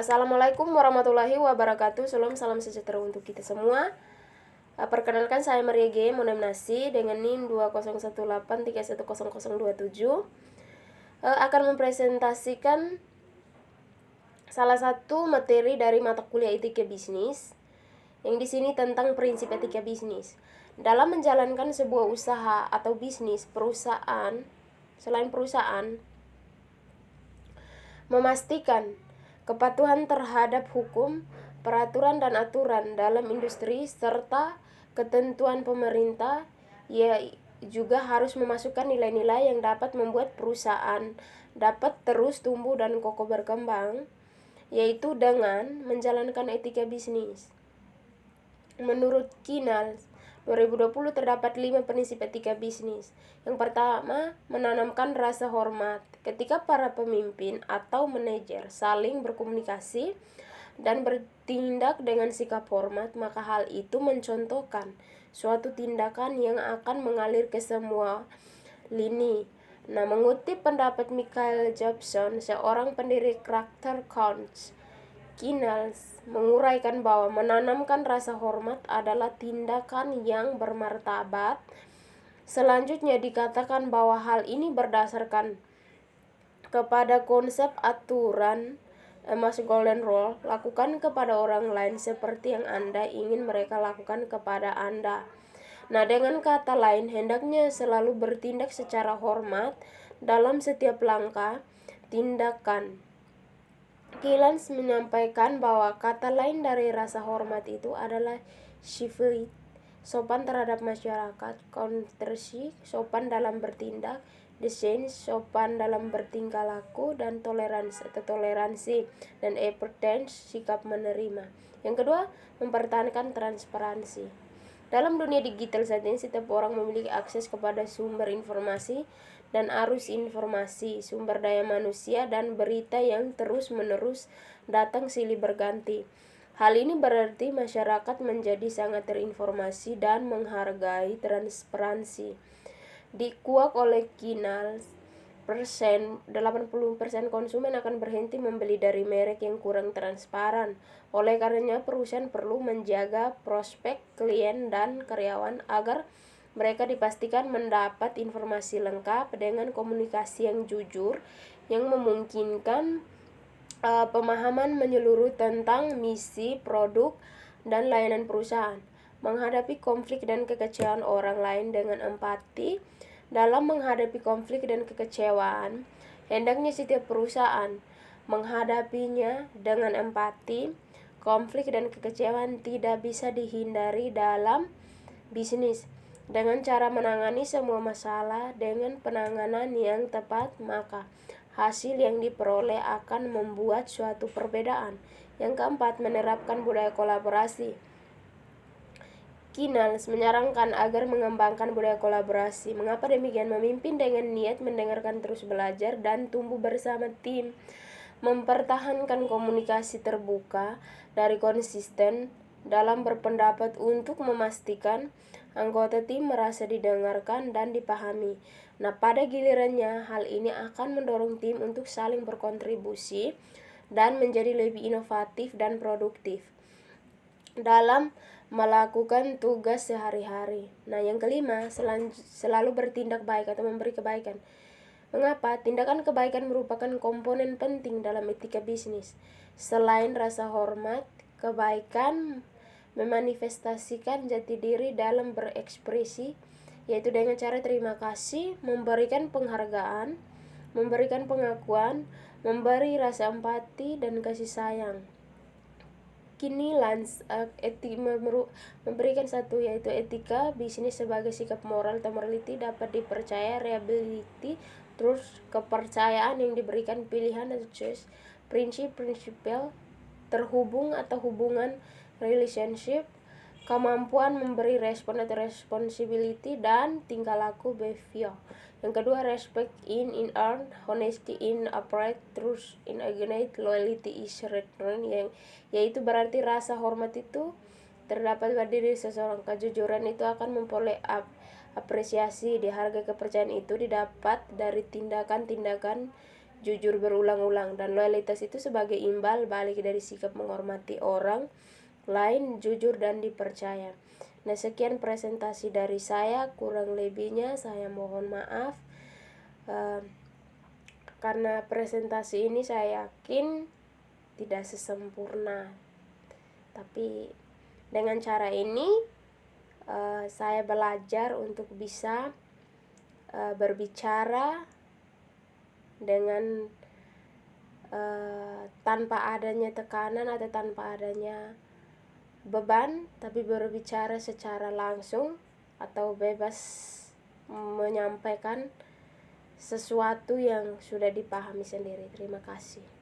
Assalamualaikum warahmatullahi wabarakatuh. Salam sejahtera untuk kita semua. Perkenalkan, saya Maria G. Monemnasi dengan NIM 2018310027. Akan mempresentasikan salah satu materi dari mata kuliah etika bisnis, yang di sini tentang prinsip etika bisnis. Dalam menjalankan sebuah usaha atau bisnis, selain perusahaan memastikan kepatuhan terhadap hukum, peraturan dan aturan dalam industri serta ketentuan pemerintah. Ia juga harus memasukkan nilai-nilai yang dapat membuat perusahaan dapat terus tumbuh dan kokoh berkembang, yaitu dengan menjalankan etika bisnis. Menurut Kinal 2020 terdapat 5 prinsip etika bisnis. Yang pertama, menanamkan rasa hormat. Ketika para pemimpin atau manajer saling berkomunikasi dan bertindak dengan sikap hormat, maka hal itu mencontohkan suatu tindakan yang akan mengalir ke semua lini. Nah, mengutip pendapat Michael Jobson, seorang pendiri Karakter Coach, Kinal menguraikan bahwa menanamkan rasa hormat adalah tindakan yang bermartabat. Selanjutnya dikatakan bahwa hal ini berdasarkan kepada konsep aturan Amos Golden Rule, lakukan kepada orang lain seperti yang Anda ingin mereka lakukan kepada Anda. Nah, dengan kata lain, hendaknya selalu bertindak secara hormat dalam setiap langkah tindakan. Kilans menyampaikan bahwa kata lain dari rasa hormat itu adalah civility, sopan terhadap masyarakat; courtesy, sopan dalam bertindak; decency, sopan dalam bertingkah laku; dan toleransi; dan appetence, sikap menerima. Yang kedua, mempertahankan transparansi. Dalam dunia digital saat ini, setiap orang memiliki akses kepada sumber informasi dan arus informasi, sumber daya manusia, dan berita yang terus-menerus datang silih berganti. Hal ini berarti masyarakat menjadi sangat terinformasi dan menghargai transparansi. Dikuak oleh Kinal, 80% konsumen akan berhenti membeli dari merek yang kurang transparan. Oleh karenanya, perusahaan perlu menjaga prospek klien dan karyawan agar mereka dipastikan mendapat informasi lengkap dengan komunikasi yang jujur, yang memungkinkan pemahaman menyeluruh tentang misi, produk, dan layanan perusahaan. Menghadapi konflik dan kekecewaan orang lain dengan empati. Dalam menghadapi konflik dan kekecewaan, hendaknya setiap perusahaan menghadapinya dengan empati. Konflik dan kekecewaan tidak bisa dihindari dalam bisnis. Dengan cara menangani semua masalah dengan penanganan yang tepat, maka hasil yang diperoleh akan membuat suatu perbedaan. Yang keempat, menerapkan budaya kolaborasi. Kinal menyarankan agar mengembangkan budaya kolaborasi. Mengapa demikian? Memimpin dengan niat mendengarkan, terus belajar, dan tumbuh bersama tim. Mempertahankan komunikasi terbuka dari konsisten dalam berpendapat untuk memastikan anggota tim merasa didengarkan dan dipahami. Nah, pada gilirannya, hal ini akan mendorong tim untuk saling berkontribusi dan menjadi lebih inovatif dan produktif dalam melakukan tugas sehari-hari. Nah, yang kelima, selalu bertindak baik atau memberi kebaikan. Mengapa? Tindakan kebaikan merupakan komponen penting dalam etika bisnis. Selain rasa hormat, kebaikan memanifestasikan jati diri dalam berekspresi, yaitu dengan cara terima kasih, memberikan penghargaan, memberikan pengakuan, memberi rasa empati dan kasih sayang. Kini memberikan satu, yaitu etika bisnis sebagai sikap moral atau morality dapat dipercaya, reliability, terus kepercayaan yang diberikan, pilihan atau choice, prinsip, principle, terhubung atau hubungan, relationship, kemampuan memberi respon atau responsibility, dan tingkah laku, behavior. Yang kedua, respect in earn, honesty in upright, truth in agonate, loyalty is return, yaitu berarti rasa hormat itu terdapat pada diri seseorang. Kejujuran itu akan memperoleh apresiasi, dihargai. Kepercayaan itu didapat dari tindakan-tindakan jujur berulang-ulang, dan loyalitas itu sebagai imbal balik dari sikap menghormati orang lain, jujur dan dipercaya. Nah, sekian presentasi dari saya, kurang lebihnya saya mohon maaf. Karena presentasi ini saya yakin tidak sesempurna, tapi dengan cara ini saya belajar untuk bisa berbicara dengan tanpa adanya tekanan atau tanpa adanya beban, tapi berbicara secara langsung atau bebas menyampaikan sesuatu yang sudah dipahami sendiri. Terima kasih.